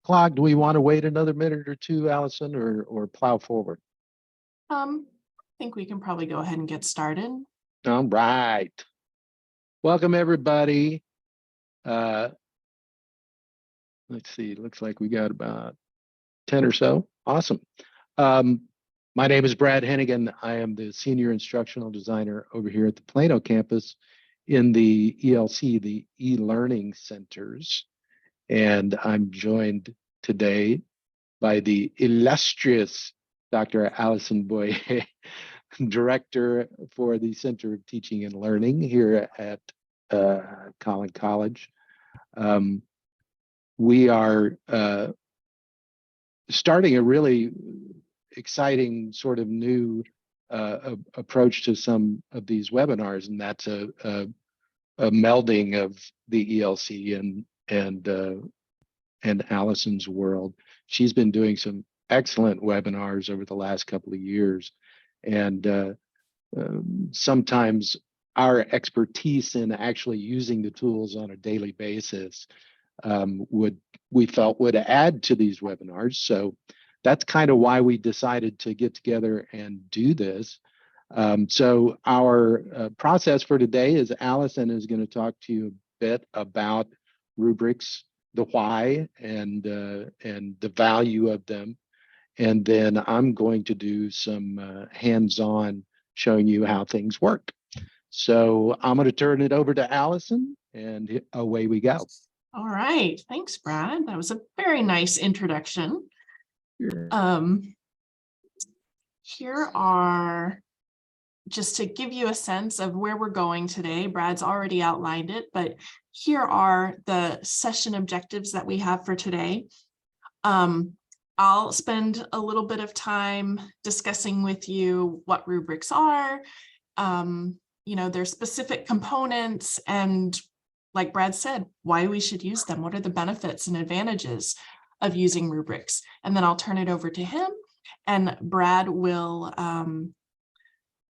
o'clock. Do we want to wait another minute or two, Allison, or plow forward? I think we can probably go ahead and get started. All right. Welcome, everybody. Let's see, looks like we got about 10 or so. Awesome. My name is Brad Hennigan. I am the Senior Instructional Designer over here at the Plano campus in the ELC, the e-learning centers. And I'm joined today by the illustrious Dr. Allison Boye, Director for the Center of Teaching and Learning here at Collin College. We are starting a really exciting sort of new approach to some of these webinars, and that's a melding of the ELC and Allison's world. She's been doing some excellent webinars over the last couple of years, and sometimes our expertise in actually using the tools on a daily basis we felt would add to these webinars. So that's kind of why we decided to get together and do this. So our process for today is Allison is going to talk to you a bit about rubrics, the why, and the value of them. And then I'm going to do some hands-on showing you how things work. So I'm going to turn it over to Allison, and away we go. All right. Thanks, Brad. That was a very nice introduction. Here are, just to give you a sense of where we're going today, Brad's already outlined it, but here are the session objectives that we have for today. I'll spend a little bit of time discussing with you what rubrics are, their specific components, and like Brad said, why we should use them. What are the benefits and advantages of using rubrics? And then I'll turn it over to him, and Brad will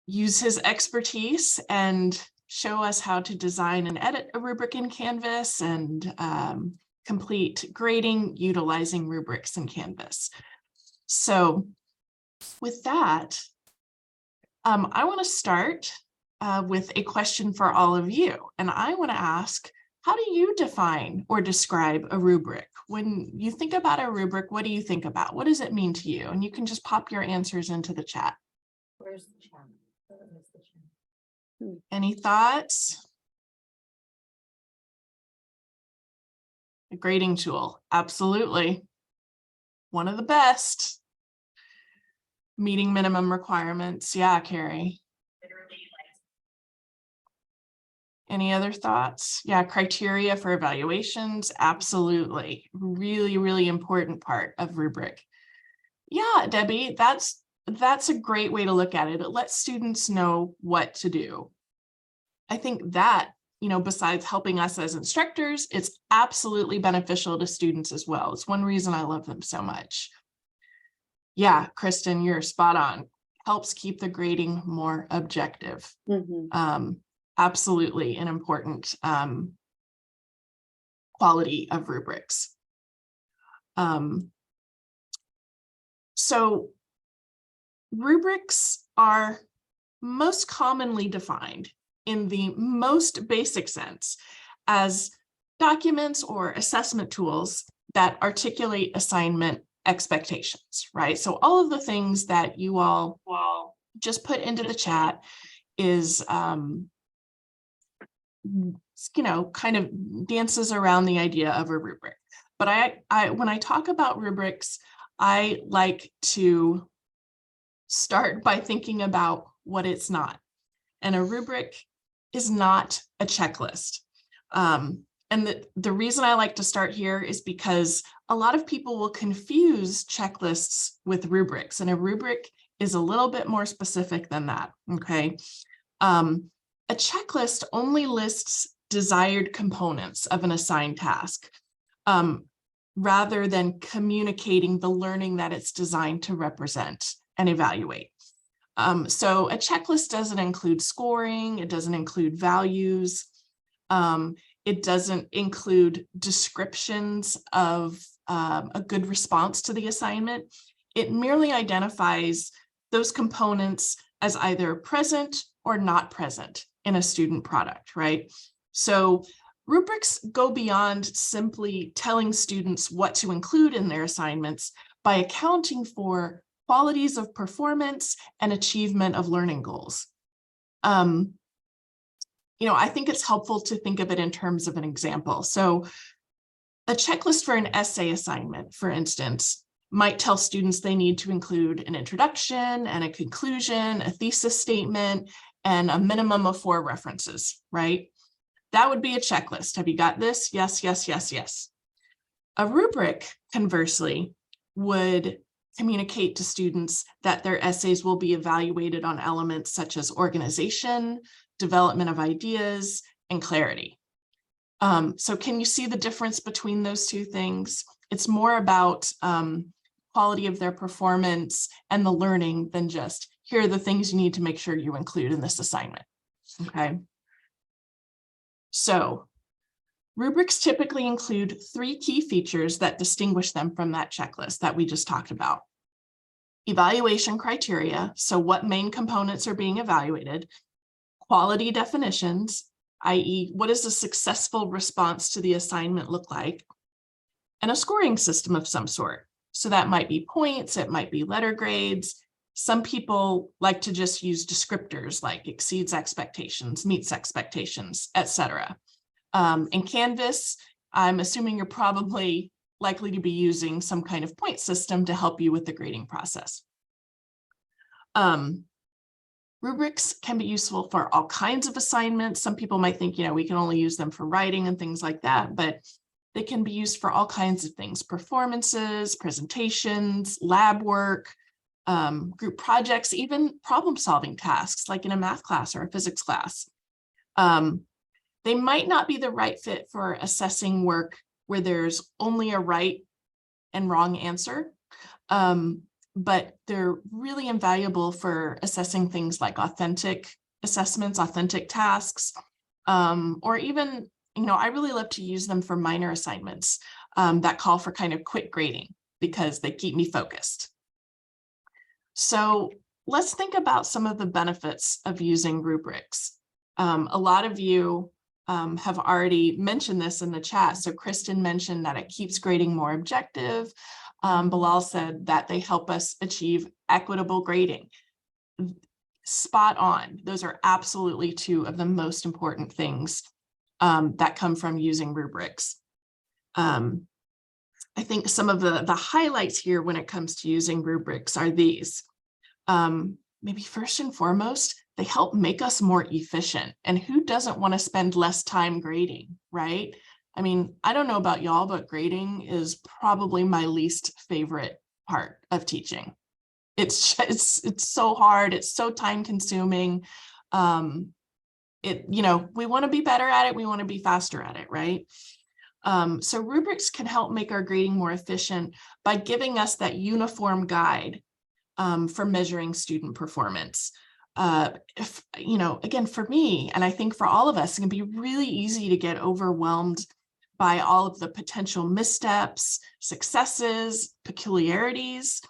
use his expertise and show us how to design and edit a rubric in Canvas and complete grading utilizing rubrics in Canvas. So with that, I want to start with a question for all of you. And I want to ask, how do you define or describe a rubric? When you think about a rubric, what do you think about? What does it mean to you? And you can just pop your answers into the chat. Where's the chat? Any thoughts? A grading tool, absolutely. One of the best. Meeting minimum requirements. Yeah, Carrie. Any other thoughts? Yeah, criteria for evaluations, absolutely. Really, really important part of rubric. Yeah, Debbie, that's a great way to look at it. It lets students know what to do. I think that, besides helping us as instructors, it's absolutely beneficial to students as well. It's one reason I love them so much. Yeah, Kristen, you're spot on. Helps keep the grading more objective. Mm-hmm. Absolutely an important quality of rubrics. So rubrics are most commonly defined in the most basic sense as documents or assessment tools that articulate assignment expectations, right? So all of the things that you all just put into the chat is kind of dances around the idea of a rubric. But I when I talk about rubrics, I like to start by thinking about what it's not. And a rubric is not a checklist. And the reason I like to start here is because a lot of people will confuse checklists with rubrics, and a rubric is a little bit more specific than that, okay? A checklist only lists desired components of an assigned task, rather than communicating the learning that it's designed to represent and evaluate. So a checklist doesn't include scoring, it doesn't include values, it doesn't include descriptions of a good response to the assignment. It merely identifies those components as either present or not present in a student product, right? So rubrics go beyond simply telling students what to include in their assignments by accounting for qualities of performance and achievement of learning goals. I think it's helpful to think of it in terms of an example. So a checklist for an essay assignment, for instance, might tell students they need to include an introduction and a conclusion, a thesis statement, and a minimum of 4 references, right? That would be a checklist. Have you got this? Yes, yes, yes, yes. A rubric, conversely, would communicate to students that their essays will be evaluated on elements such as organization, development of ideas, and clarity. So can you see the difference between those two things? It's more about quality of their performance and the learning than just, here are the things you need to make sure you include in this assignment, okay? So rubrics typically include 3 key features that distinguish them from that checklist that we just talked about. Evaluation criteria, so what main components are being evaluated, quality definitions, i.e., what does a successful response to the assignment look like, and a scoring system of some sort. So that might be points, it might be letter grades. Some people like to just use descriptors like exceeds expectations, meets expectations, etc. In Canvas, I'm assuming you're probably likely to be using some kind of point system to help you with the grading process. Rubrics can be useful for all kinds of assignments. Some people might think, we can only use them for writing and things like that, but they can be used for all kinds of things: performances, presentations, lab work, group projects, even problem-solving tasks like in a math class or a physics class. They might not be the right fit for assessing work where there's only a right and wrong answer, but they're really invaluable for assessing things like authentic assessments, authentic tasks, or even, I really love to use them for minor assignments that call for kind of quick grading because they keep me focused. So let's think about some of the benefits of using rubrics. A lot of you have already mentioned this in the chat. So Kristen mentioned that it keeps grading more objective. Bilal said that they help us achieve equitable grading. Spot on. Those are absolutely 2 of the most important things that come from using rubrics. I think some of the highlights here when it comes to using rubrics are these. Maybe first and foremost, they help make us more efficient. And who doesn't want to spend less time grading, right? I mean, I don't know about y'all, but grading is probably my least favorite part of teaching. It's so hard. It's so time consuming. We want to be better at it. We want to be faster at it, right? So rubrics can help make our grading more efficient by giving us that uniform guide for measuring student performance. Again, for me, and I think for all of us, it can be really easy to get overwhelmed by all of the potential missteps, successes, peculiarities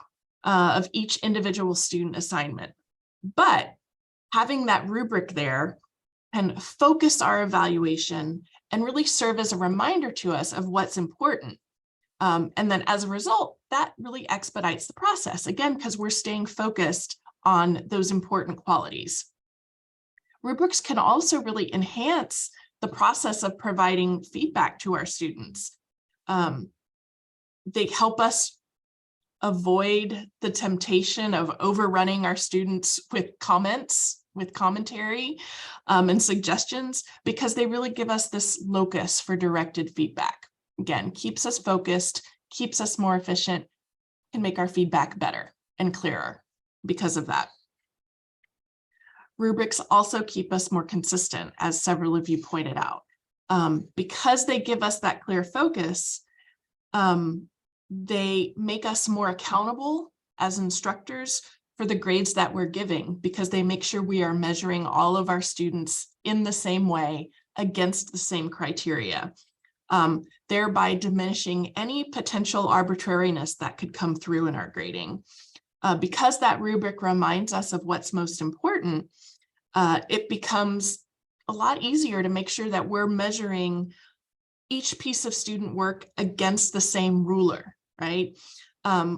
of each individual student assignment. But having that rubric there can focus our evaluation and really serve as a reminder to us of what's important. And then as a result, that really expedites the process, again, because we're staying focused on those important qualities. Rubrics can also really enhance the process of providing feedback to our students. They help us avoid the temptation of overrunning our students with comments, with commentary and suggestions, because they really give us this locus for directed feedback. Again, keeps us focused, keeps us more efficient, can make our feedback better and clearer because of that. Rubrics also keep us more consistent, as several of you pointed out. Because they give us that clear focus, they make us more accountable as instructors for the grades that we're giving, because they make sure we are measuring all of our students in the same way against the same criteria. thereby diminishing any potential arbitrariness that could come through in our grading. Because that rubric reminds us of what's most important, it becomes a lot easier to make sure that we're measuring each piece of student work against the same ruler, right?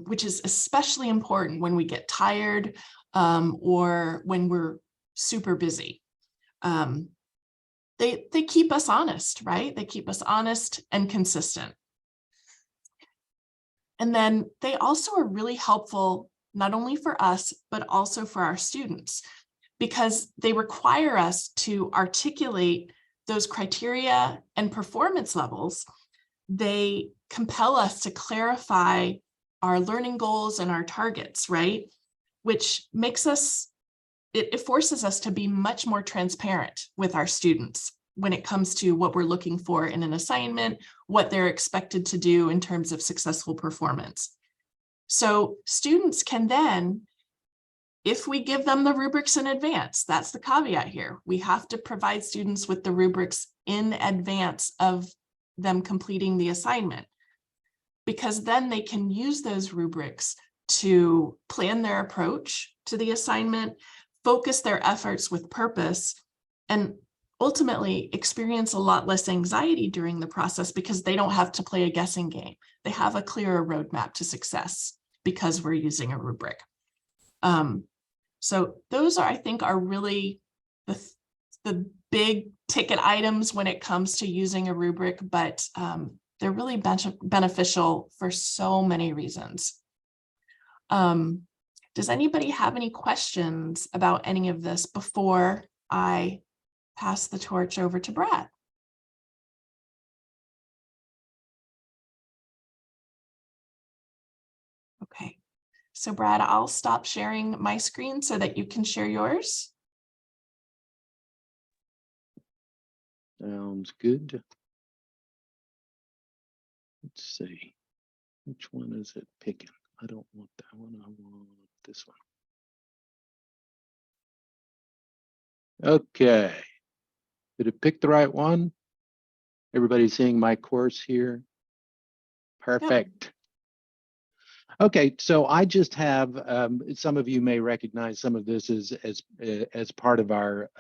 Which is especially important when we get tired or when we're super busy. They keep us honest, right? They keep us honest and consistent. And then they also are really helpful, not only for us, but also for our students, because they require us to articulate those criteria and performance levels. They compel us to clarify our learning goals and our targets, right? Which makes us, it forces us to be much more transparent with our students when it comes to what we're looking for in an assignment, what they're expected to do in terms of successful performance. So students can then, if we give them the rubrics in advance, that's the caveat here. We have to provide students with the rubrics in advance of them completing the assignment, because then they can use those rubrics to plan their approach to the assignment, focus their efforts with purpose, and ultimately experience a lot less anxiety during the process because they don't have to play a guessing game. They have a clearer roadmap to success because we're using a rubric. So those are, I think, are really the big ticket items when it comes to using a rubric, but they're really beneficial for so many reasons. Does anybody have any questions about any of this before I pass the torch over to Brad? Okay, so Brad, I'll stop sharing my screen so that you can share yours. Sounds good. Let's see. Which one is it picking? I don't want that one. I want this one. Okay. Did it pick the right one? Everybody seeing my course here? Perfect. Yep. Okay, so I just have, some of you may recognize some of this as part of our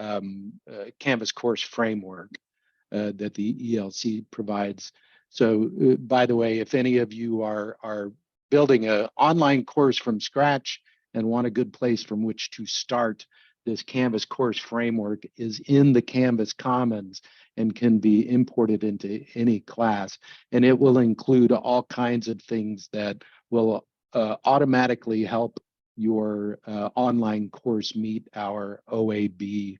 Canvas course framework that the ELC provides. So by the way, if any of you are building an online course from scratch and want a good place from which to start, this Canvas course framework is in the Canvas Commons and can be imported into any class. And it will include all kinds of things that will automatically help your online course meet our OAB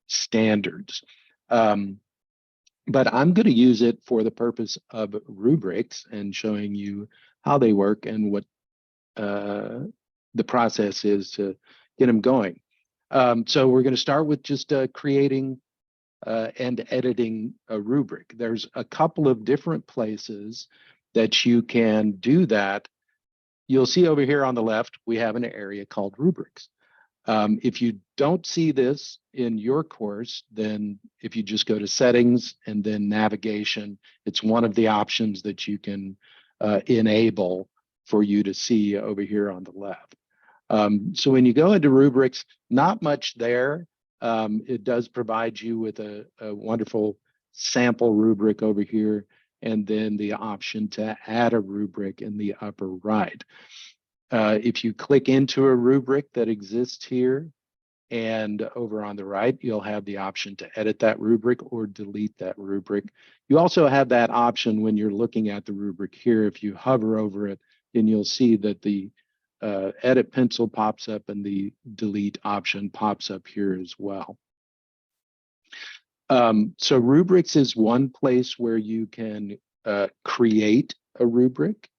standards. But I'm going to use it for the purpose of rubrics and showing you how they work and what the process is to get them going. So we're going to start with just creating and editing a rubric. There's a couple of different places that you can do that. You'll see over here on the left, we have an area called rubrics. If you don't see this in your course, then if you just go to settings and then navigation, it's one of the options that you can enable for you to see over here on the left. So when you go into rubrics, not much there. It does provide you with a wonderful sample rubric over here, and then the option to add a rubric in the upper right. If you click into a rubric that exists here and over on the right, you'll have the option to edit that rubric or delete that rubric. You also have that option when you're looking at the rubric here. If you hover over it, then you'll see that the edit pencil pops up and the delete option pops up here as well. So rubrics is one place where you can create a rubric.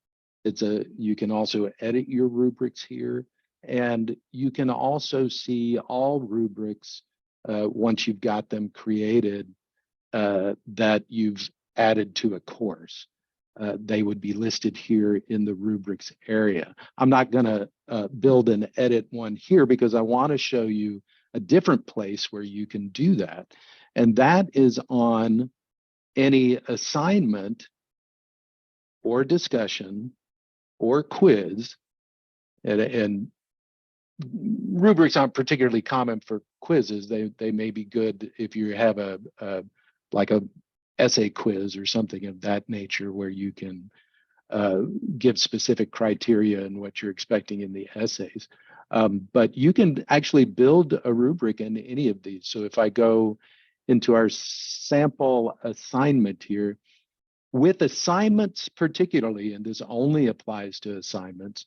You can also edit your rubrics here, and you can also see all rubrics once you've got them created that you've added to a course. They would be listed here in the rubrics area. I'm not going to build and edit one here because I want to show you a different place where you can do that. And that is on any assignment or discussion or quiz, and rubrics aren't particularly common for quizzes. They may be good if you have a like a essay quiz or something of that nature, where you can give specific criteria and what you're expecting in the essays. But you can actually build a rubric in any of these. So if I go into our sample assignment here, with assignments particularly, and this only applies to assignments,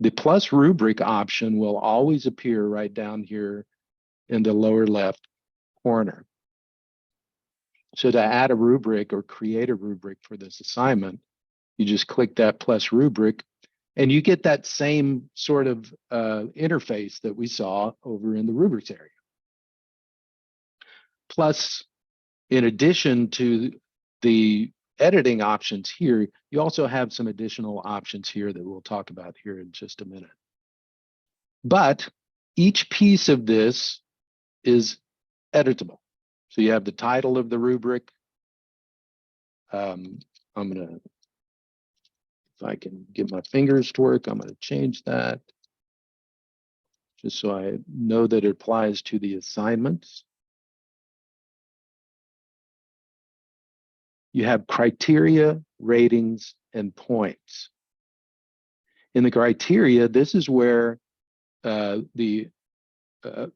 the plus rubric option will always appear right down here in the lower left corner. So to add a rubric or create a rubric for this assignment, you just click that plus rubric, and you get that same sort of interface that we saw over in the rubrics area. Plus, in addition to the editing options here, you also have some additional options here that we'll talk about here in just a minute. But each piece of this is editable. So you have the title of the rubric. I'm gonna, if I can get my fingers to work, I'm gonna change that just so I know that it applies to the assignments. You have criteria, ratings, and points. In the criteria, this is where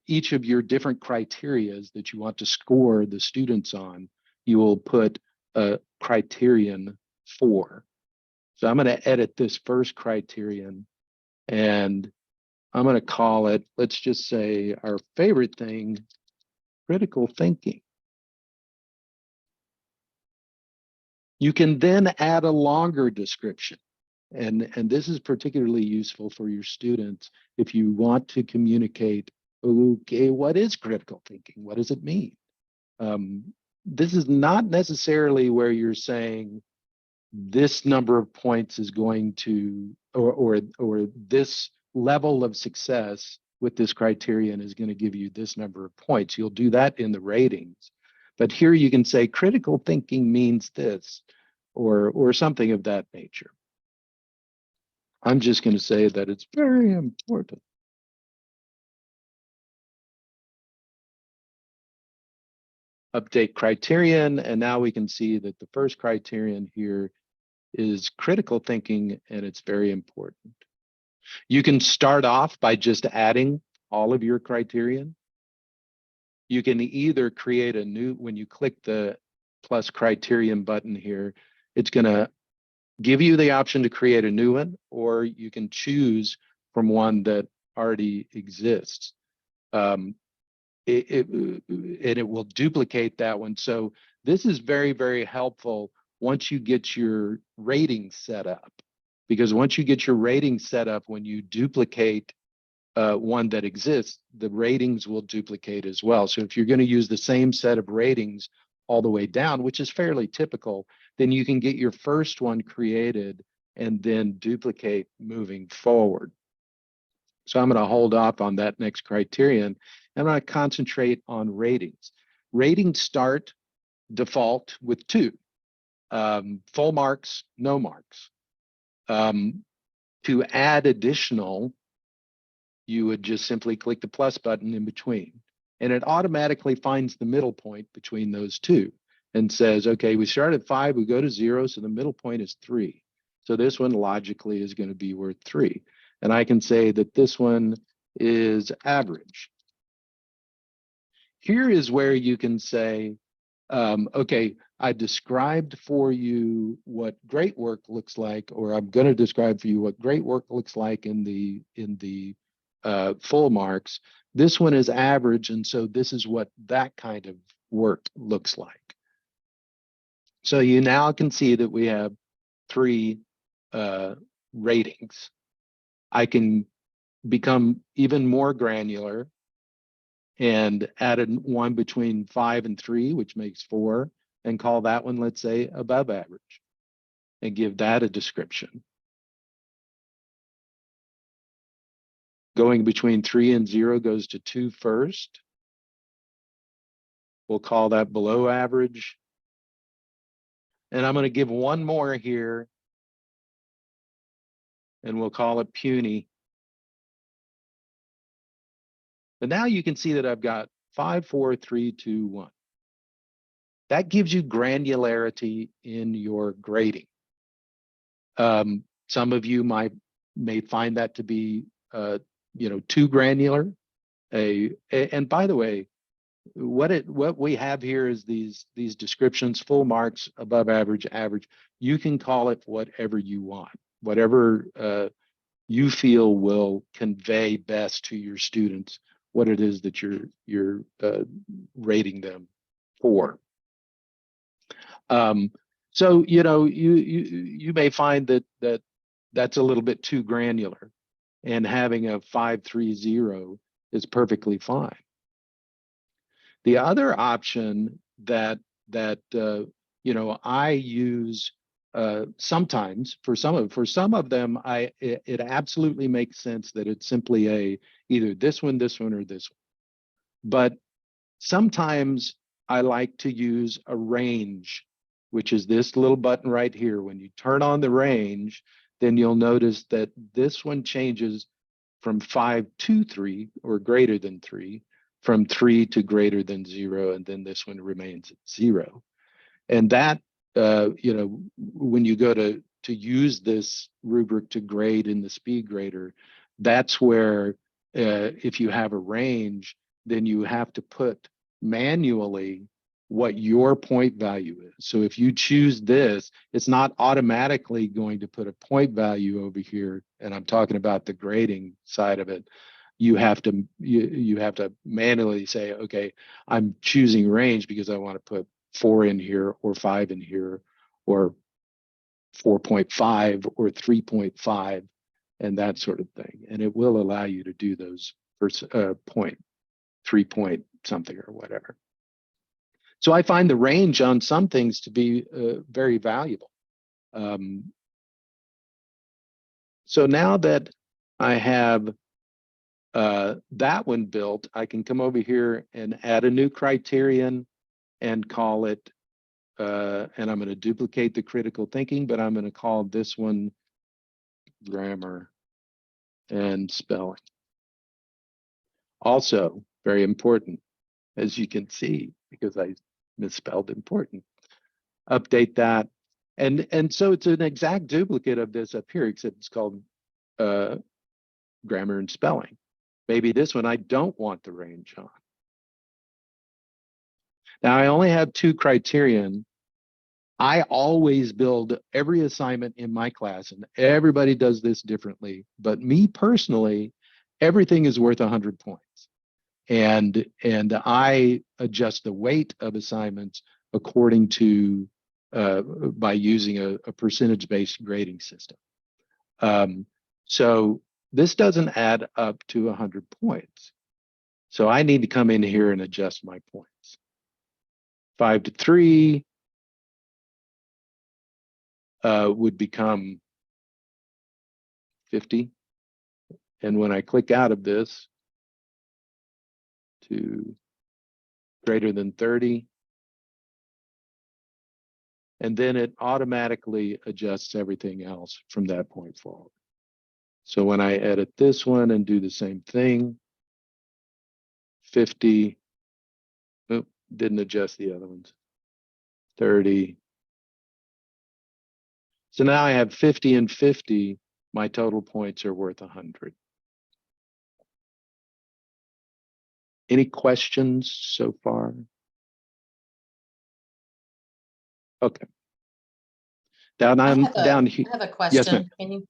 each of your different criterias that you want to score the students on, you will put a criterion for. So I'm going to edit this first criterion, and I'm going to call it, let's just say, our favorite thing, critical thinking. You can then add a longer description. And this is particularly useful for your students if you want to communicate, okay, what is critical thinking? What does it mean? This is not necessarily where you're saying this number of points is going to, or this level of success with this criterion is going to give you this number of points. You'll do that in the ratings. But here you can say critical thinking means this, or something of that nature. I'm just going to say that it's very important. Update criterion, and now we can see that the first criterion here is critical thinking, and it's very important. You can start off by just adding all of your criterion. You can either create a new, when you click the plus criterion button here, it's going to give you the option to create a new one, or you can choose from one that already exists. And it will duplicate that one. So this is very, very helpful once you get your rating set up, because once you get your rating set up, when you duplicate one that exists, the ratings will duplicate as well. So if you're going to use the same set of ratings all the way down, which is fairly typical, then you can get your first one created and then duplicate moving forward. So I'm going to hold off on that next criterion. I'm going to concentrate on ratings. Ratings start default with 2, full marks, no marks. To add additional, you would just simply click the plus button in between, and it automatically finds the middle point between those two and says, okay, we start at 5, we go to 0, so the middle point is 3. So this one logically is going to be worth 3. And I can say that this one is average. Here is where you can say, okay, I described for you what great work looks like, or I'm going to describe for you what great work looks like in the full marks. This one is average, and so this is what that kind of work looks like. So you now can see that we have 3 ratings. I can become even more granular and added one between 5 and 3, which makes 4, and call that one, let's say, above average, and give that a description. Going between 3 and 0 goes to 2 first. We'll call that below average. And I'm going to give one more here, and we'll call it puny. And now you can see that I've got 5, 4, 3, 2, 1. That gives you granularity in your grading. Some of you may find that to be too granular. And by the way, what we have here is these descriptions: full marks, above average, average. You can call it whatever you want, whatever you feel will convey best to your students what it is that you're rating them for. So you may find that that's a little bit too granular, and having a 530 is perfectly fine. The other option that I use sometimes for some of them, it absolutely makes sense that it's simply either this one, or this one. But sometimes I like to use a range, which is this little button right here. When you turn on the range, then you'll notice that this one changes from 5 to 3 or greater than 3, from 3 to greater than 0, and then this one remains at 0. And that, when you go to use this rubric to grade in the speed grader, that's where if you have a range, then you have to put manually what your point value is. So if you choose this, it's not automatically going to put a point value over here. And I'm talking about the grading side of it. You have to manually say, okay, I'm choosing range because I want to put 4 in here, or 5 in here, or 4.5 or 3.5, and that sort of thing. And it will allow you to do those for 3 point something or whatever. So I find the range on some things to be very valuable. So now that I have that one built, I can come over here and add a new criterion and call it, and I'm going to duplicate the critical thinking, but I'm going to call this one grammar and spelling. Also, very important, as you can see, because I misspelled important. Update that. And so it's an exact duplicate of this up here, except it's called grammar and spelling. Maybe this one I don't want the range on. Now I only have 2 criterion. I always build every assignment in my class, and everybody does this differently. But me personally, everything is worth 100 points. And I adjust the weight of assignments according to by using a percentage-based grading system. So this doesn't add up to 100 points. So I need to come in here and adjust my points. 5 to 3 would become 50. And when I click out of this to greater than 30, and then it automatically adjusts everything else from that point forward. So when I edit this one and do the same thing, 50, oh, didn't adjust the other ones, 30. So now I have 50 and 50, my total points are worth 100. Any questions so far? Okay. Down here. I have a question. Yes, ma'am. Can you,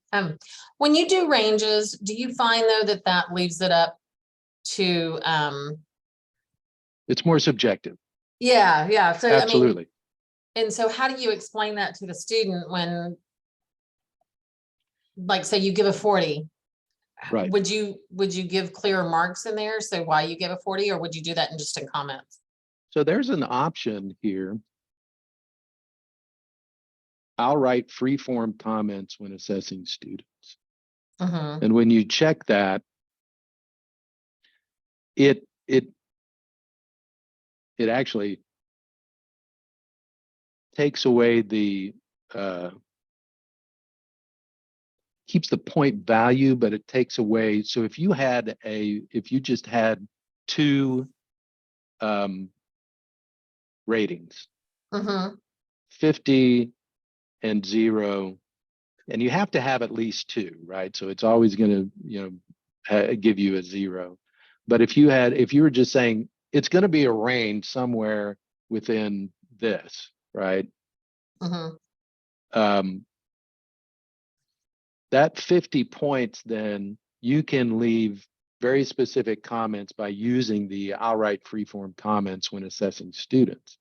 when you do ranges, do you find though that leaves it up to, It's more subjective. yeah. So, Absolutely. I mean, and so how do you explain that to the student when, like, say you give a 40, Right. would you give clear marks in there? So why you give a 40, or would you do that in just in comments? So there's an option here. I'll write free-form comments when assessing students. Mm-hmm. And when you check that, it actually takes away the keeps the point value, but it takes away. So if you just had two ratings, Mm-hmm. 50 and 0, and you have to have at least two, right? So it's always going to, give you a 0. But if you were just saying it's going to be a range somewhere within this, right? Mm-hmm. That 50 points, then you can leave very specific comments by using the I'll write freeform comments when assessing students,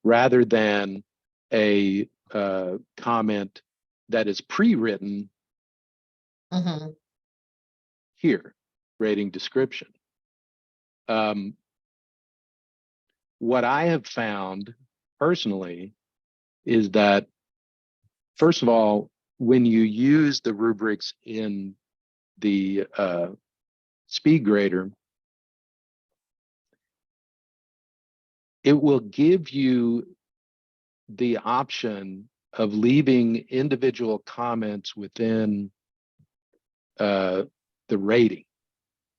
rather than a comment that is pre-written Mm-hmm. here, rating description. What I have found personally is that, first of all, when you use the rubrics in the speed grader, it will give you the option of leaving individual comments within the rating,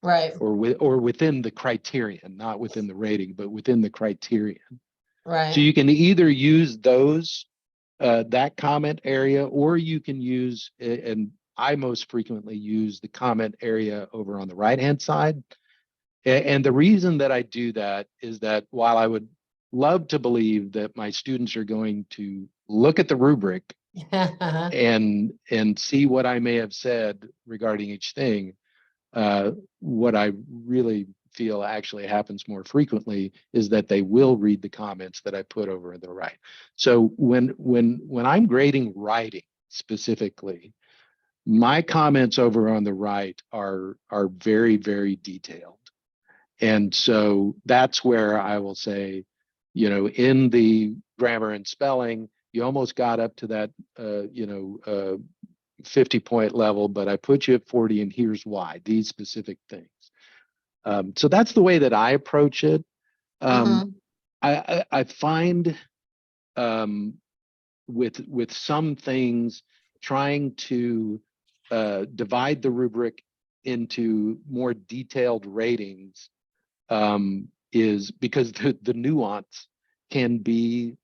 Right, or within the criterion, not within the rating, but within the criterion. So right. you can either use those that comment area, or you can use, and I most frequently use the comment area over on the right-hand side. And the reason that I do that is that while I would love to believe that my students are going to look at the rubric and see what I may have said regarding each thing, what I really feel actually happens more frequently is that they will read the comments that I put over on the right. So when I'm grading writing specifically, my comments over on the right are very, very detailed. And so that's where I will say, in the grammar and spelling, you almost got up to that 50-point level, but I put you at 40, and here's why, these specific things. So that's the way that I approach it. Mm-hmm. I find with some things, trying to divide the rubric into more detailed ratings is because the nuance can be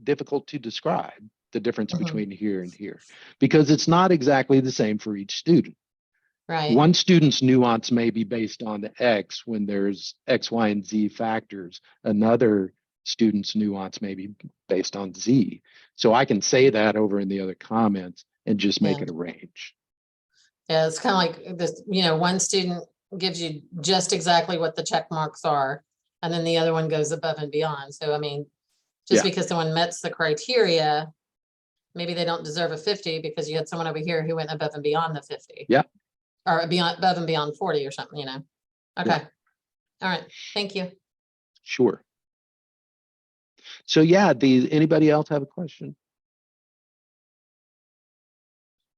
difficult to describe, the difference Mm-hmm. between here and here, because it's not exactly the same for each student. Right. One student's nuance may be based on X when there's X, Y, and Z factors. Another student's nuance may be based on Z. So I can say that over in the other comments and just make Yeah. it a range. Yeah, it's kind of like this, one student gives you just exactly what the check marks are, and then the other one goes above and beyond. So, I mean, just Yeah. because someone meets the criteria, maybe they don't deserve a 50 because you had someone over here who went above and beyond the 50. Yeah. Or above and beyond 40 or something, Okay. Yeah. All right. Thank you. Sure. So yeah, anybody else have a question?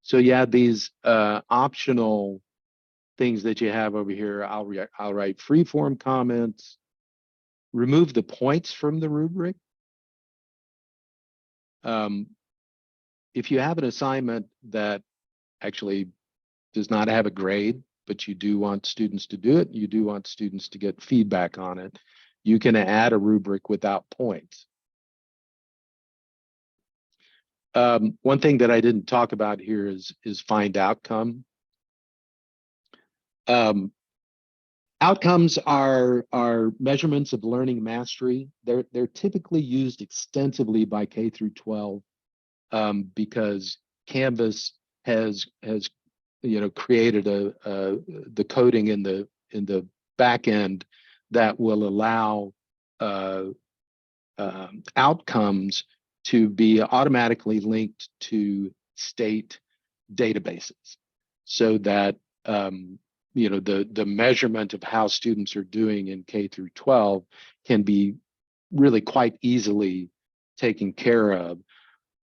So yeah, these optional things that you have over here, I'll write freeform comments, remove the points from the rubric. If you have an assignment that actually does not have a grade, but you do want students to do it, you do want students to get feedback on it, you can add a rubric without points. One thing that I didn't talk about here is find outcome. Outcomes are measurements of learning mastery. They're typically used extensively by K through 12 because Canvas has created the coding in the back end that will allow outcomes to be automatically linked to state databases, so that the measurement of how students are doing in K through 12 can be really quite easily taken care of.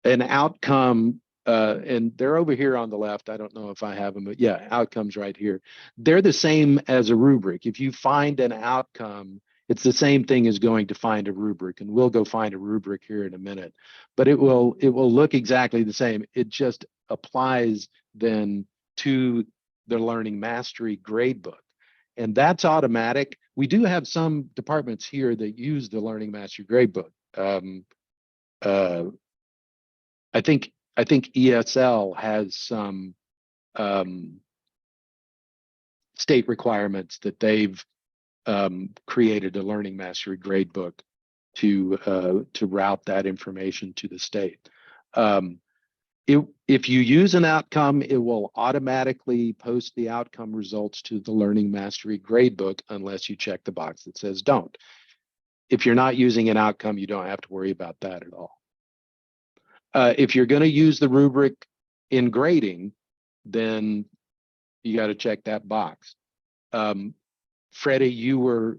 An outcome, and they're over here on the left. I don't know if I have them, but yeah, outcomes right here. They're the same as a rubric. If you find an outcome, It's the same thing as going to find a rubric, and we'll go find a rubric here in a minute, but it will look exactly the same. It just applies then to the Learning Mastery gradebook. And that's automatic. We do have some departments here that use the Learning Mastery gradebook. I think ESL has some state requirements that they've created a Learning Mastery gradebook to route that information to the state. If you use an outcome, it will automatically post the outcome results to the Learning Mastery gradebook unless you check the box that says don't. If you're not using an outcome, you don't have to worry about that at all. If you're going to use the rubric in grading, then you got to check that box. Freddie, your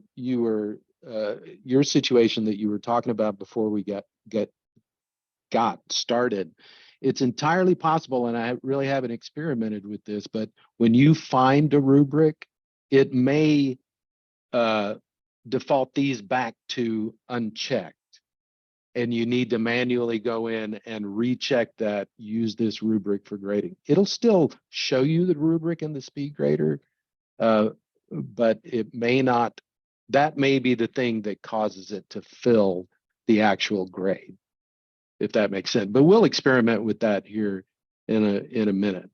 situation that you were talking about before we got started, it's entirely possible, and I really haven't experimented with this, but when you find a rubric, it may default these back to unchecked, and you need to manually go in and recheck that, use this rubric for grading. It'll still show you the rubric in the speed grader, but it may not, that may be the thing that causes it to fill the actual grade, if that makes sense. But we'll experiment with that here in a minute.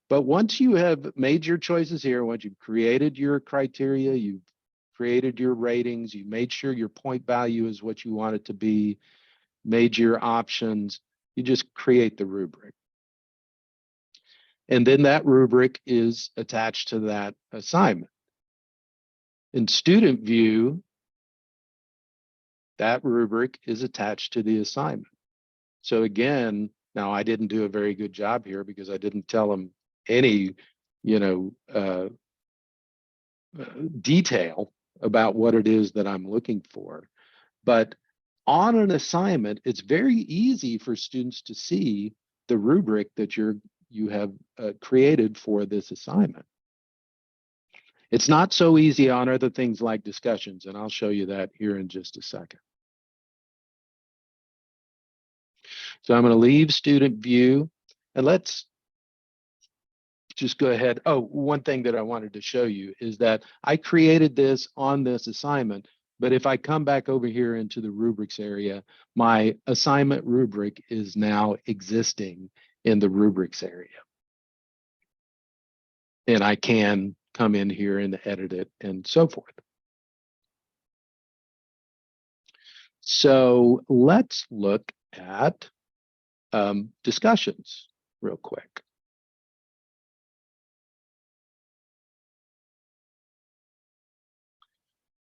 But once you have made your choices here, once you've created your criteria, you've created your ratings, you made sure your point value is what you want it to be, made your options, you just create the rubric. And then that rubric is attached to that assignment. In student view, that rubric is attached to the assignment. So again, now I didn't do a very good job here because I didn't tell them any, detail about what it is that I'm looking for. But on an assignment, it's very easy for students to see the rubric that you have created for this assignment. It's not so easy on other things like discussions, and I'll show you that here in just a second. So I'm going to leave student view, and let's just go ahead. Oh, one thing that I wanted to show you is that I created this on this assignment, but if I come back over here into the rubrics area, my assignment rubric is now existing in the rubrics area. And I can come in here and edit it and so forth. So let's look at discussions real quick.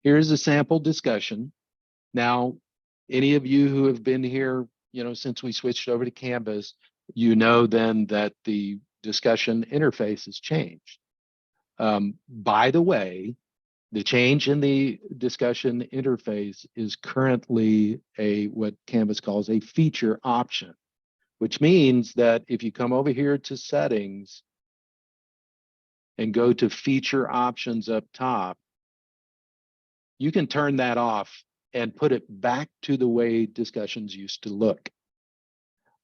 Here's a sample discussion. Now, any of you who have been here, since we switched over to Canvas, you know then that the discussion interface has changed. By the way, the change in the discussion interface is currently what Canvas calls a feature option, which means that if you come over here to settings and go to feature options up top, you can turn that off and put it back to the way discussions used to look.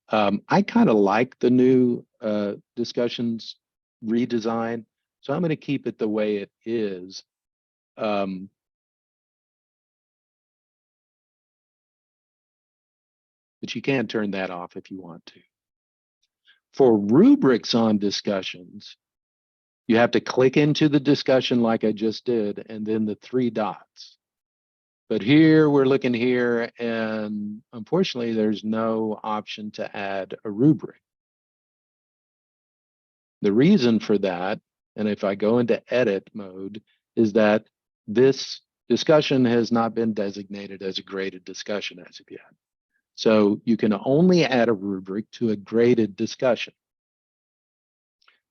I kind of like the new discussions redesign, so I'm going to keep it the way it is. But you can turn that off if you want to. For rubrics on discussions, you have to click into the discussion like I just did, and then the 3 dots. But here we're looking here, and unfortunately, there's no option to add a rubric. The reason for that, and if I go into edit mode, is that this discussion has not been designated as a graded discussion as of yet. So you can only add a rubric to a graded discussion.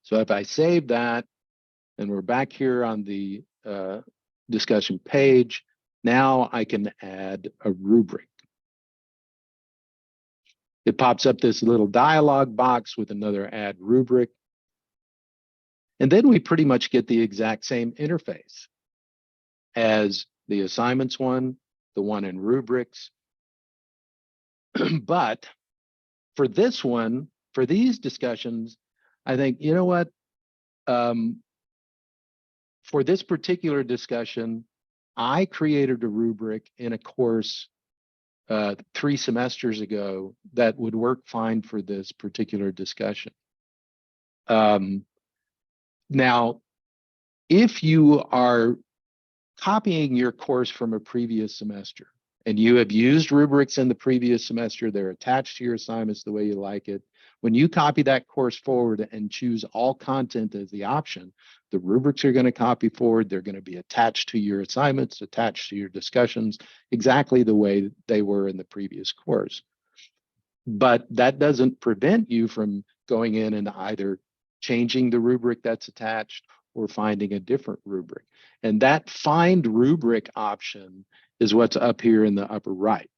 So if I save that, and we're back here on the discussion page, now I can add a rubric. It pops up this little dialog box with another add rubric. And then we pretty much get the exact same interface as the assignments one, the one in rubrics. But for this one, for these discussions, I think, you know what? For this particular discussion, I created a rubric in a course 3 semesters ago that would work fine for this particular discussion. Now, if you are copying your course from a previous semester and you have used rubrics in the previous semester, they're attached to your assignments the way you like it. When you copy that course forward and choose all content as the option, the rubrics are going to copy forward. They're going to be attached to your assignments, attached to your discussions, exactly the way they were in the previous course. But that doesn't prevent you from going in and either changing the rubric that's attached or finding a different rubric. And that find rubric option is what's up here in the upper right.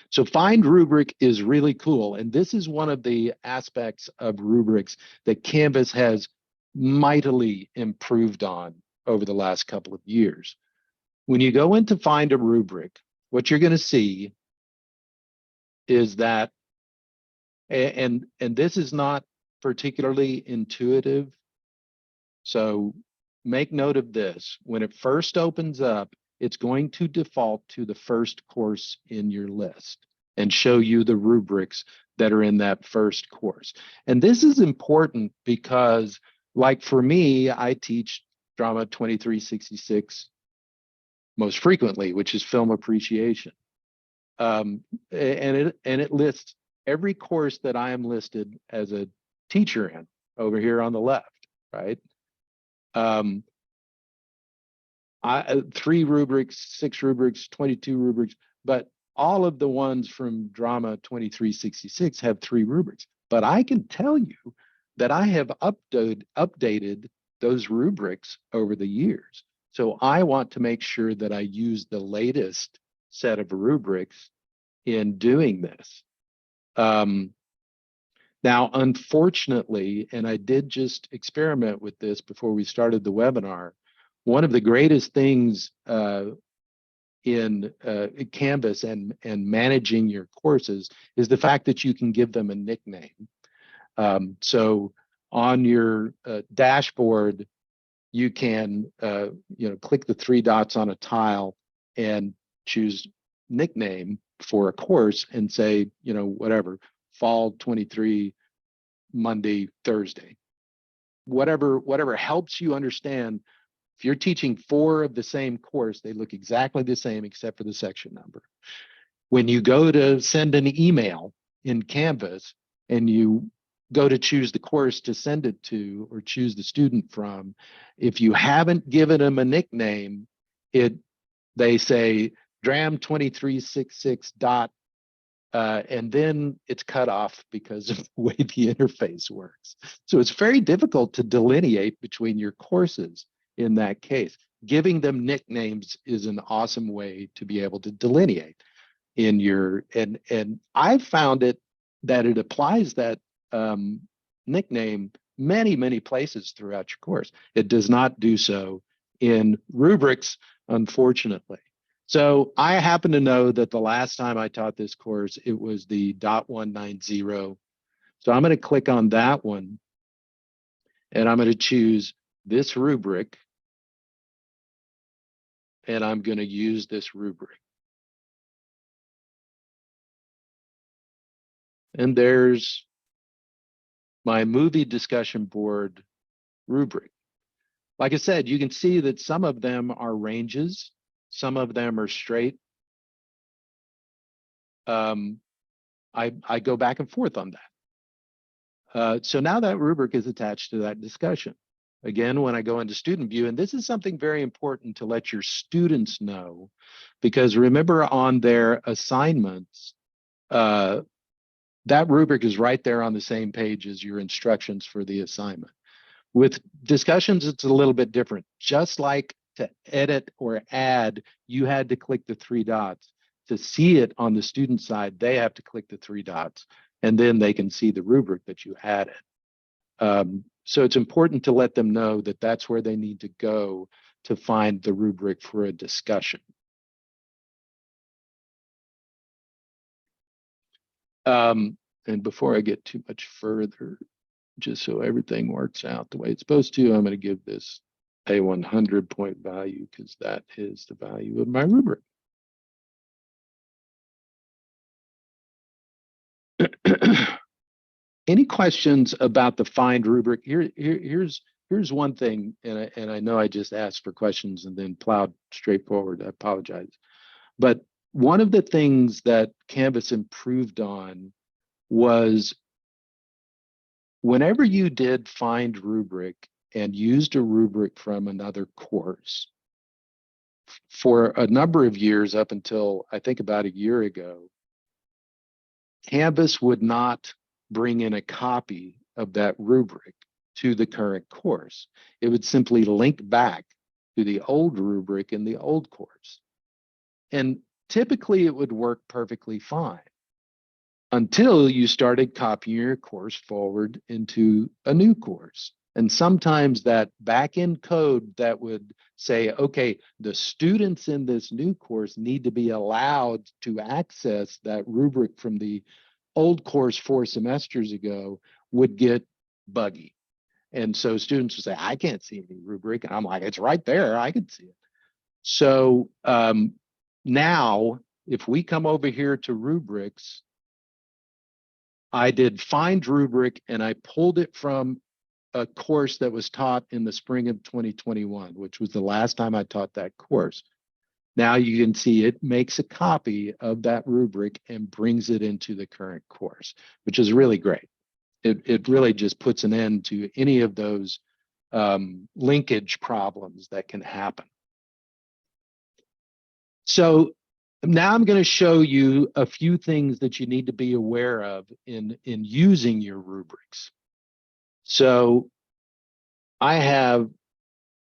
So find rubric is really cool. And this is one of the aspects of rubrics that Canvas has mightily improved on over the last couple of years. When you go in to find a rubric, what you're going to see is that, and this is not particularly intuitive. So make note of this. When it first opens up, it's going to default to the first course in your list and show you the rubrics that are in that first course. And this is important because, like for me, I teach drama 2366 most frequently, which is film appreciation. And it lists every course that I am listed as a teacher in over here on the left, right? 3 rubrics, 6 rubrics, 22 rubrics, but all of the ones from drama 2366 have 3 rubrics. But I can tell you that I have updated those rubrics over the years. So I want to make sure that I use the latest set of rubrics in doing this. Now, unfortunately, and I did just experiment with this before we started the webinar, one of the greatest things in Canvas and managing your courses is the fact that you can give them a nickname. So on your dashboard, you can click the 3 dots on a tile and choose nickname for a course and say, whatever, fall 23, Monday, Thursday, whatever helps you understand. If you're teaching 4 of the same course, they look exactly the same except for the section number. When you go to send an email in Canvas and you go to choose the course to send it to or choose the student from, if you haven't given them a nickname, they say dram 2366 dot, and then it's cut off because of the way the interface works. So it's very difficult to delineate between your courses in that case. Giving them nicknames is an awesome way to be able to delineate in your, and I've found that it applies that nickname many places throughout your course. It does not do so in rubrics, unfortunately. So I happen to know that the last time I taught this course, it was the .190. So I'm going to click on that one and I'm going to choose this rubric and I'm going to use this rubric. And there's my movie discussion board rubric. Like I said, you can see that some of them are ranges, some of them are straight. I go back and forth on that. So now that rubric is attached to that discussion. Again, when I go into student view, and this is something very important to let your students know, because remember on their assignments, that rubric is right there on the same page as your instructions for the assignment. With discussions, it's a little bit different. Just like to edit or add, you had to click the 3 dots. To see it on the student side, they have to click the 3 dots, and then they can see the rubric that you added. So it's important to let them know that that's where they need to go to find the rubric for a discussion. And before I get too much further, just so everything works out the way it's supposed to, I'm going to give this a 100-point value because that is the value of my rubric. Any questions about the find rubric? Here's one thing, and I know I just asked for questions and then plowed straight forward. I apologize. But one of the things that Canvas improved on was whenever you did find rubric and used a rubric from another course, for a number of years up until I think about a year ago, Canvas would not bring in a copy of that rubric to the current course. It would simply link back to the old rubric in the old course. And typically it would work perfectly fine until you started copying your course forward into a new course. And sometimes that back-end code that would say, okay, the students in this new course need to be allowed to access that rubric from the old course 4 semesters ago would get buggy. And so students would say, I can't see any rubric. And I'm like, it's right there. I can see it. So now, if we come over here to rubrics, I did find rubric and I pulled it from a course that was taught in the spring of 2021, which was the last time I taught that course. Now you can see it makes a copy of that rubric and brings it into the current course, which is really great. It really just puts an end to any of those linkage problems that can happen. So now I'm going to show you a few things that you need to be aware of in using your rubrics. So I have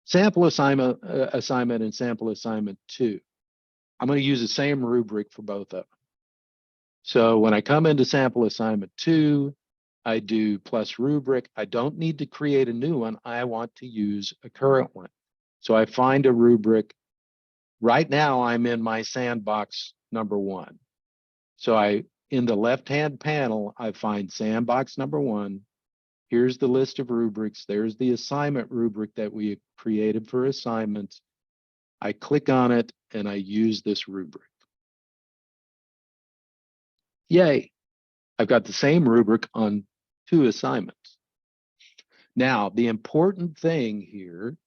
sample assignment and sample assignment 2. I'm going to use the same rubric for both of them. So when I come into sample assignment 2, I do plus rubric. I don't need to create a new one. I want to use a current one. So I find a rubric. Right now I'm in my sandbox number 1. So in the left-hand panel, I find sandbox number 1. Here's the list of rubrics. There's the assignment rubric that we created for assignments. I click on it and I use this rubric. Yay, I've got the same rubric on 2 assignments. Now, the important thing here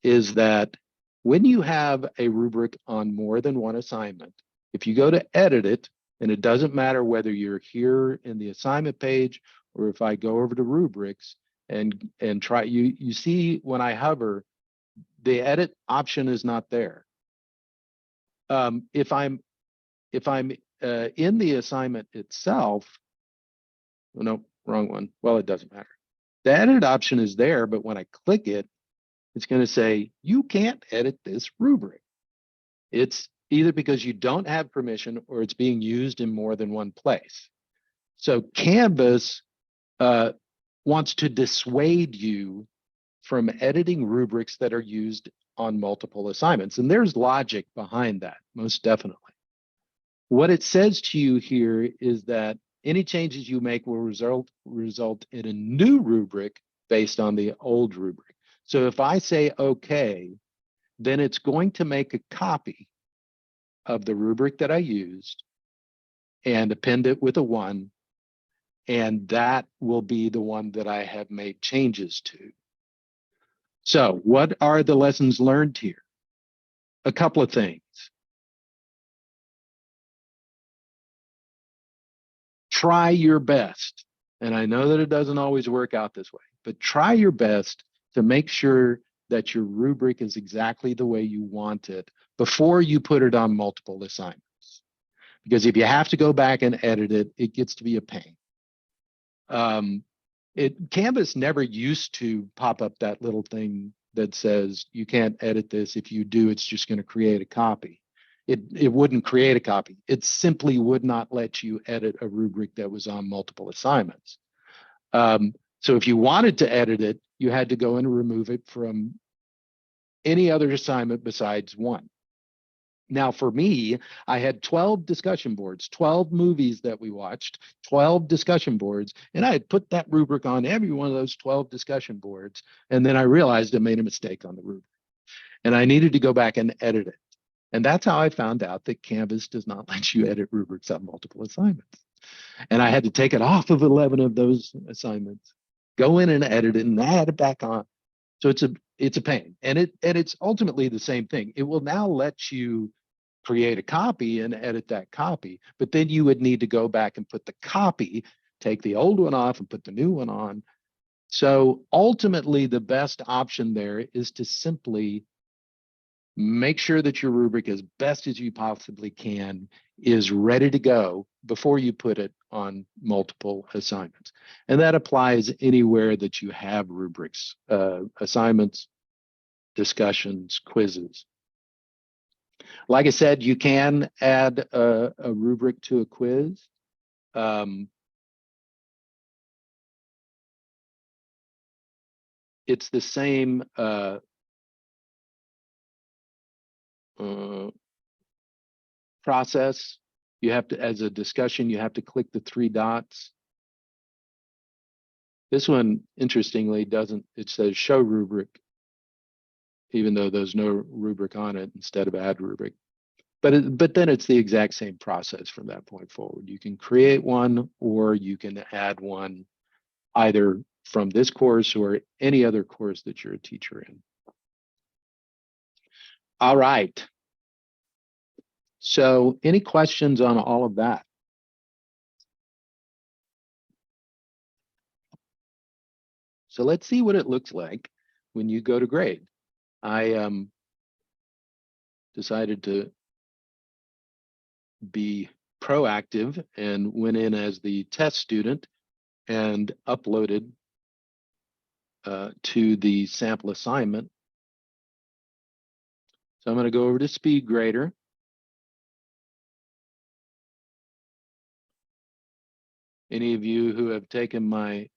is that when you have a rubric on more than one assignment, if you go to edit it, and it doesn't matter whether you're here in the assignment page or if I go over to rubrics and try, you see when I hover, the edit option is not there. If I'm in the assignment itself, oh, no, wrong one. Well, it doesn't matter. The edit option is there, but when I click it, it's going to say, you can't edit this rubric. It's either because you don't have permission or it's being used in more than one place. So Canvas wants to dissuade you from editing rubrics that are used on multiple assignments. And there's logic behind that, most definitely. What it says to you here is that any changes you make will result in a new rubric based on the old rubric. So if I say okay, then it's going to make a copy of the rubric that I used and append it with a 1. And that will be the one that I have made changes to. So what are the lessons learned here? A couple of things. Try your best. And I know that it doesn't always work out this way, but try your best to make sure that your rubric is exactly the way you want it before you put it on multiple assignments. Because if you have to go back and edit it, it gets to be a pain. Canvas never used to pop up that little thing that says you can't edit this. If you do, it's just going to create a copy. It wouldn't create a copy. It simply would not let you edit a rubric that was on multiple assignments. So if you wanted to edit it, you had to go and remove it from any other assignment besides one. Now, for me, I had 12 discussion boards, 12 movies that we watched, 12 discussion boards, and I had put that rubric on every one of those 12 discussion boards. And then I realized I made a mistake on the rubric and I needed to go back and edit it. And that's how I found out that Canvas does not let you edit rubrics on multiple assignments. And I had to take it off of 11 of those assignments, go in and edit it and add it back on. So it's a pain. And it's ultimately the same thing. It will now let you create a copy and edit that copy, but then you would need to go back and put the copy, take the old one off and put the new one on. So ultimately, the best option there is to simply make sure that your rubric, as best as you possibly can, is ready to go before you put it on multiple assignments. And that applies anywhere that you have rubrics, assignments, discussions, quizzes. Like I said, you can add a rubric to a quiz. It's the same process. You have to, as a discussion, you have to click the 3 dots. This one, interestingly, doesn't, it says show rubric, even though there's no rubric on it instead of add rubric. But then it's the exact same process from that point forward. You can create one or you can add one either from this course or any other course that you're a teacher in. All right. So any questions on all of that? So let's see what it looks like when you go to grade. I decided to be proactive and went in as the test student and uploaded to the sample assignment. So I'm going to go over to Speed Grader. Any of you who have taken my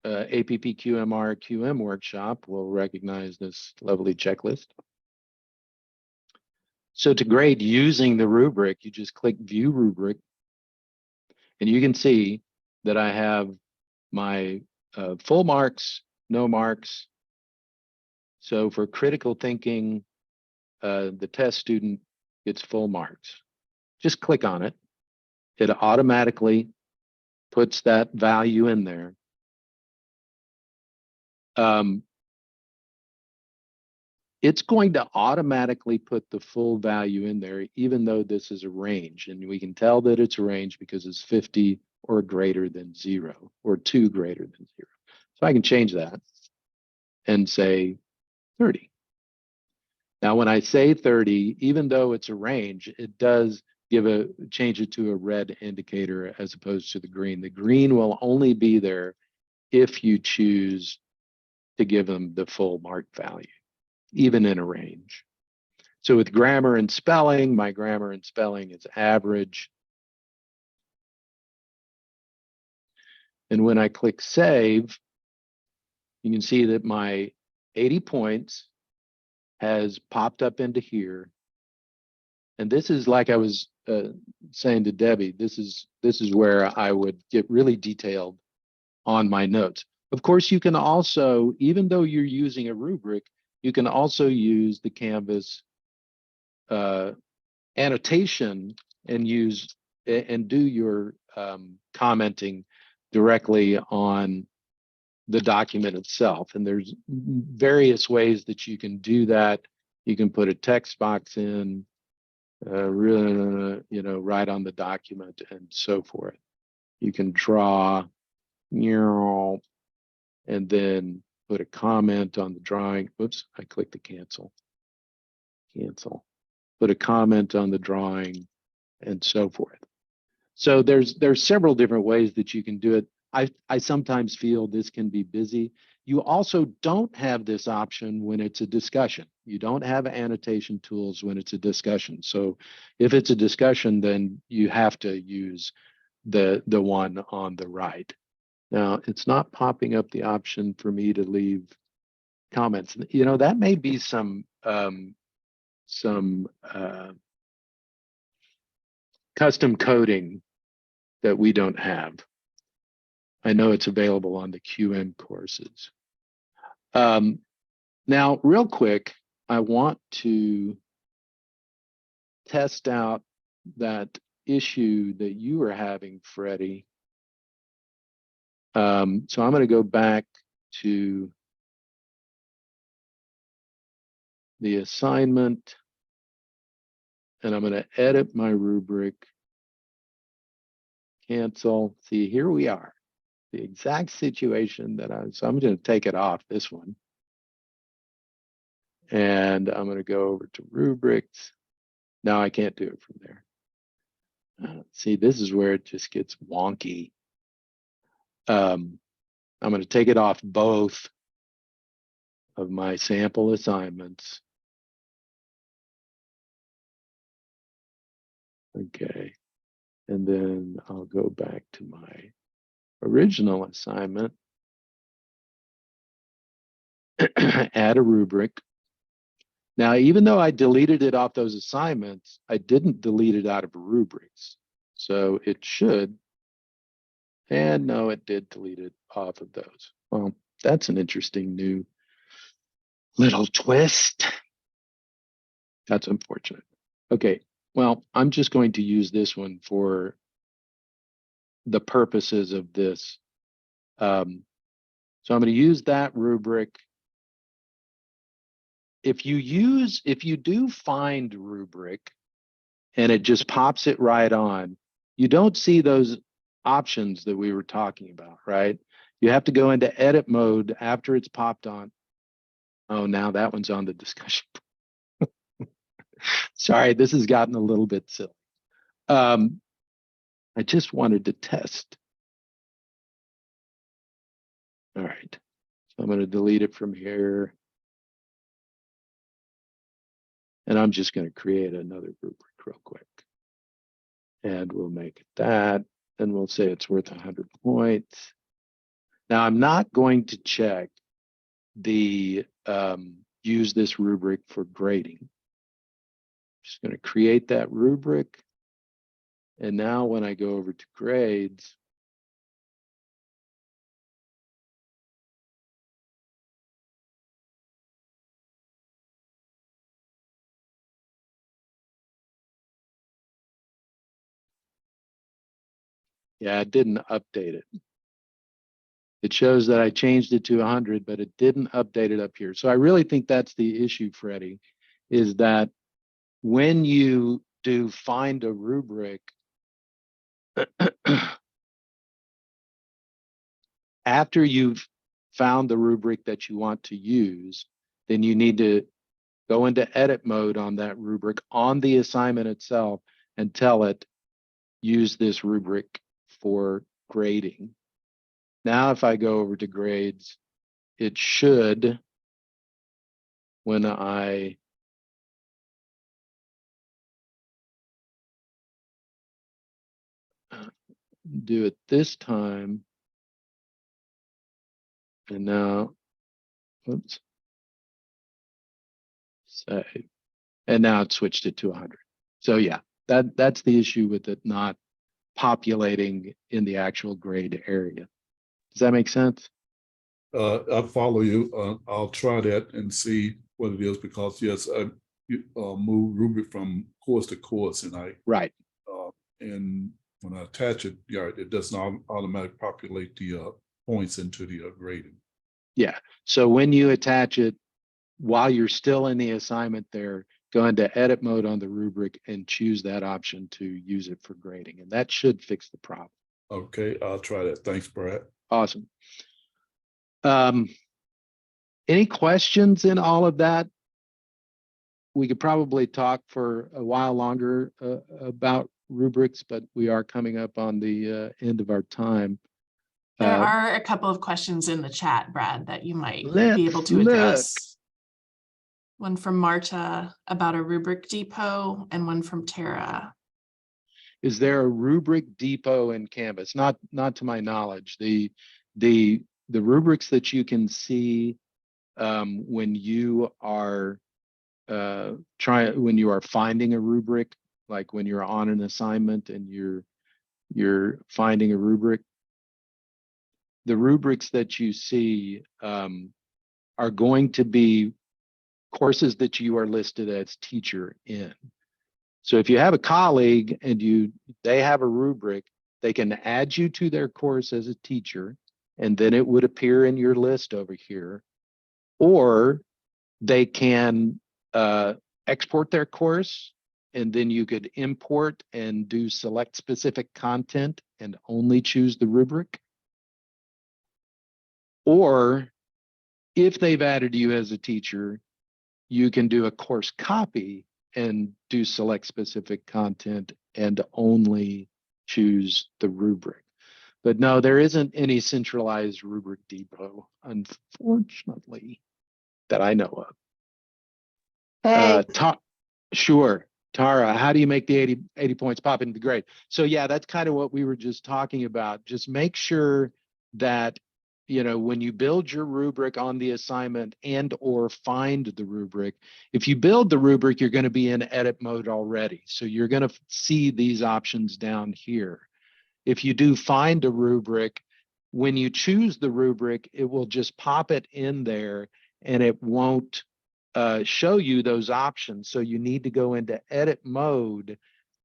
APP QMR QM workshop will recognize this lovely checklist. So to grade using the rubric, you just click View Rubric, and you can see that I have my full marks, no marks. So for critical thinking, the test student gets full marks. Just click on it. It automatically puts that value in there. It's going to automatically put the full value in there, even though this is a range. And we can tell that it's a range because it's 50 or greater than 0 or 2 greater than 0. So I can change that and say 30. Now, when I say 30, even though it's a range, it does change it to a red indicator as opposed to the green. The green will only be there if you choose to give them the full mark value, even in a range. So with grammar and spelling, my grammar and spelling is average. And when I click save, you can see that my 80 points has popped up into here. And this is, like I was saying to Debbie, this is where I would get really detailed on my notes. Of course, you can also, even though you're using a rubric, you can also use the Canvas annotation and do your commenting directly on the document itself. And there's various ways that you can do that. You can put a text box in, right on the document and so forth. You can draw, and then put a comment on the drawing. Whoops, I clicked the cancel. Put a comment on the drawing and so forth. So there's several different ways that you can do it. I sometimes feel this can be busy. You also don't have this option when it's a discussion. You don't have annotation tools when it's a discussion. So if it's a discussion, then you have to use the one on the right. Now, it's not popping up the option for me to leave comments. You know, that may be some custom coding that we don't have. I know it's available on the QM courses. Now, real quick, I want to test out that issue that you were having, Freddie. So I'm going to go back to the assignment, and I'm going to edit my rubric, cancel. See, here we are, the exact situation that so I'm going to take it off this one. And I'm going to go over to rubrics. Now I can't do it from there. See, this is where it just gets wonky. I'm going to take it off both of my sample assignments. Okay. And then I'll go back to my original assignment, add a rubric. Now, even though I deleted it off those assignments, I didn't delete it out of rubrics. So it should, and no, it did delete it off of those. Well, that's an interesting new little twist. That's unfortunate. Okay, well, I'm just going to use this one for the purposes of this. So I'm going to use that rubric. If you do find rubric and it just pops it right on, you don't see those options that we were talking about, right? You have to go into edit mode after it's popped on. Oh, now that one's on the discussion. Sorry, this has gotten a little bit silly. I just wanted to test. All right, so I'm going to delete it from here. And I'm just going to create another rubric real quick. And we'll make it that. And we'll say it's worth 100 points. Now, I'm not going to check the use this rubric for grading. I'm just going to create that rubric. And now when I go over to grades, yeah, it didn't update it. It shows that I changed it to 100, but it didn't update it up here. So I really think that's the issue, Freddie, is that when you do find a rubric, after you've found the rubric that you want to use, then you need to go into edit mode on that rubric on the assignment itself and tell it, use this rubric for grading. Now, if I go over to grades, it should, when I do it this time, and now, oops, save, and now it switched it to 100. So yeah, that's the issue with it not populating in the actual grade area. Does that make sense? I follow you. I'll try that and see what it is, because yes, I move rubric from course to course, and Right. And when I attach it, yeah, it does not automatically populate the points into the grading. Yeah. So when you attach it, while you're still in the assignment there, go into edit mode on the rubric and choose that option to use it for grading. And that should fix the problem. Okay, I'll try that. Thanks, Brad. Awesome. Any questions in all of that? We could probably talk for a while longer about rubrics, but we are coming up on the end of our time. There are a couple of questions in the chat, Brad, that you might be able to look. address. One from Marta about a rubric depot and one from Tara. Is there a rubric depot in Canvas? Not to my knowledge. The rubrics that you can see when you are when you are finding a rubric, like when you're on an assignment and you're finding a rubric, the rubrics that you see are going to be courses that you are listed as teacher in. So if you have a colleague and they have a rubric, they can add you to their course as a teacher, and then it would appear in your list over here. Or they can export their course, and then you could import and do select specific content and only choose the rubric. Or if they've added you as a teacher, you can do a course copy and do select specific content and only choose the rubric. But no, there isn't any centralized rubric depot, unfortunately, that I know of. Hey, Sure. Tara, how do you make the 80 points pop into the grade? So yeah, that's kind of what we were just talking about. Just make sure that, when you build your rubric on the assignment and or find the rubric, if you build the rubric, you're going to be in edit mode already. So you're going to see these options down here. If you do find a rubric, when you choose the rubric, it will just pop it in there and it won't show you those options. So you need to go into edit mode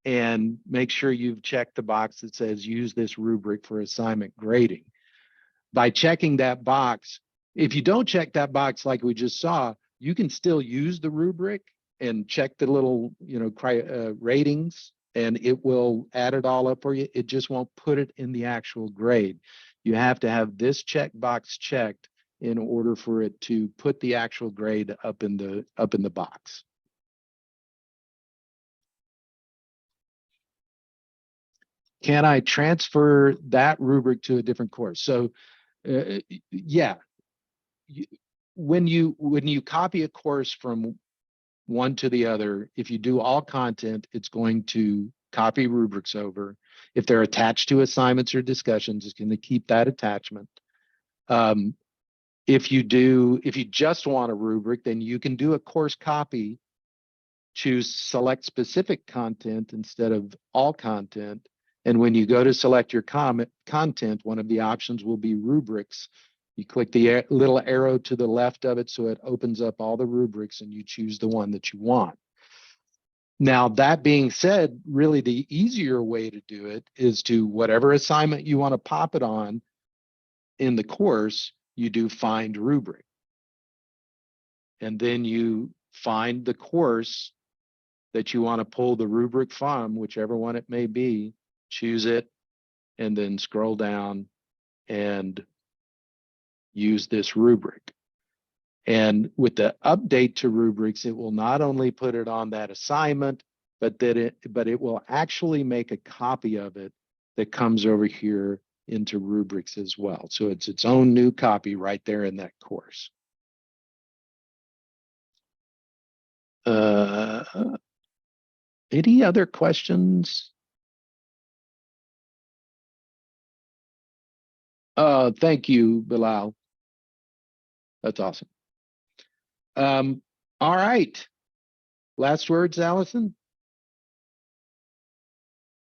and make sure you've checked the box that says use this rubric for assignment grading. By checking that box, if you don't check that box like we just saw, you can still use the rubric and check the little ratings, and it will add it all up for you. It just won't put it in the actual grade. You have to have this checkbox checked in order for it to put the actual grade up in the box. Can I transfer that rubric to a different course? So yeah, when you copy a course from one to the other, if you do all content, it's going to copy rubrics over. If they're attached to assignments or discussions, it's going to keep that attachment. If you just want a rubric, then you can do a course copy, choose select specific content instead of all content. And when you go to select your content, one of the options will be rubrics. You click the little arrow to the left of it so it opens up all the rubrics and you choose the one that you want. Now, that being said, really the easier way to do it is to whatever assignment you want to pop it on in the course, you do find rubric. And then you find the course that you want to pull the rubric from, whichever one it may be, choose it, and then scroll down and use this rubric. And with the update to rubrics, it will not only put it on that assignment, but it will actually make a copy of it that comes over here into rubrics as well. So it's its own new copy right there in that course. Any other questions? Thank you, Bilal. That's awesome. All right. Last words, Allison?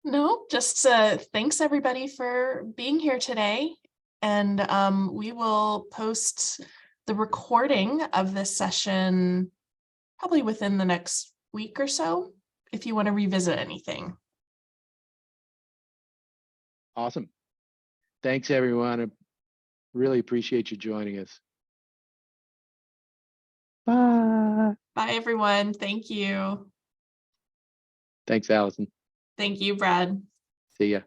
No, just thanks everybody for being here today. And we will post the recording of this session probably within the next week or so, if you want to revisit anything. Awesome. Thanks, everyone. I really appreciate you joining us. Bye. Bye, everyone. Thank you. Thanks, Allison. Thank you, Brad. See ya.